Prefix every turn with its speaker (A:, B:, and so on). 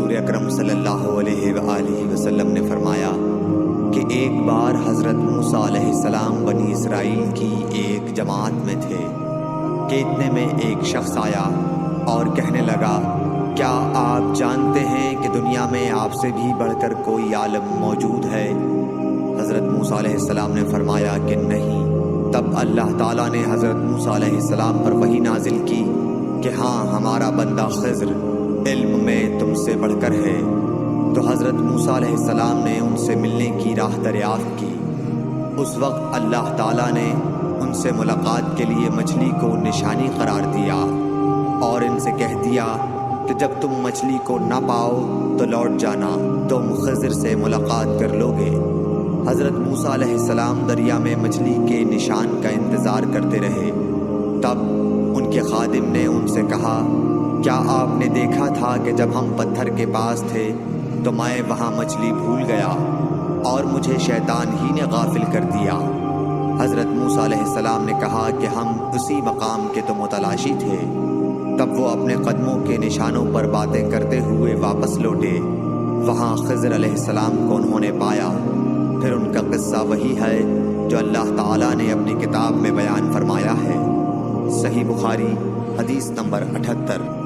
A: حضور اکرم صلی اللہ علیہ وآلہ وسلم نے فرمایا کہ ایک بار حضرت موسیٰ علیہ السلام بنی اسرائیل کی ایک جماعت میں تھے کہ اتنے میں ایک شخص آیا اور کہنے لگا، کیا آپ جانتے ہیں کہ دنیا میں آپ سے بھی بڑھ کر کوئی عالم موجود ہے؟ حضرت موسیٰ علیہ السلام نے فرمایا کہ نہیں۔ تب اللہ تعالیٰ نے حضرت موسیٰ علیہ السلام پر وحی نازل کی کہ ہاں، ہمارا بندہ خضر علم میں تم سے بڑھ کر ہے۔ تو حضرت موسیٰ علیہ السلام نے ان سے ملنے کی راہ دریافت کی۔ اس وقت اللہ تعالیٰ نے ان سے ملاقات کے لیے مچھلی کو نشانی قرار دیا اور ان سے کہہ دیا کہ جب تم مچھلی کو نہ پاؤ تو لوٹ جانا، تم خضر سے ملاقات کر لو گے۔ حضرت موسیٰ علیہ السلام دریا میں مچھلی کے نشان کا انتظار کرتے رہے۔ تب ان کے خادم نے ان سے کہا، کیا آپ نے دیکھا تھا کہ جب ہم پتھر کے پاس تھے تو میں وہاں مچھلی بھول گیا اور مجھے شیطان ہی نے غافل کر دیا؟ حضرت موسیٰ علیہ السلام نے کہا کہ ہم اسی مقام کے تو متلاشی تھے۔ تب وہ اپنے قدموں کے نشانوں پر باتیں کرتے ہوئے واپس لوٹے۔ وہاں خضر علیہ السلام کو انہوں نے پایا۔ پھر ان کا قصہ وہی ہے جو اللہ تعالیٰ نے اپنی کتاب میں بیان فرمایا ہے۔ صحیح بخاری حدیث نمبر 78۔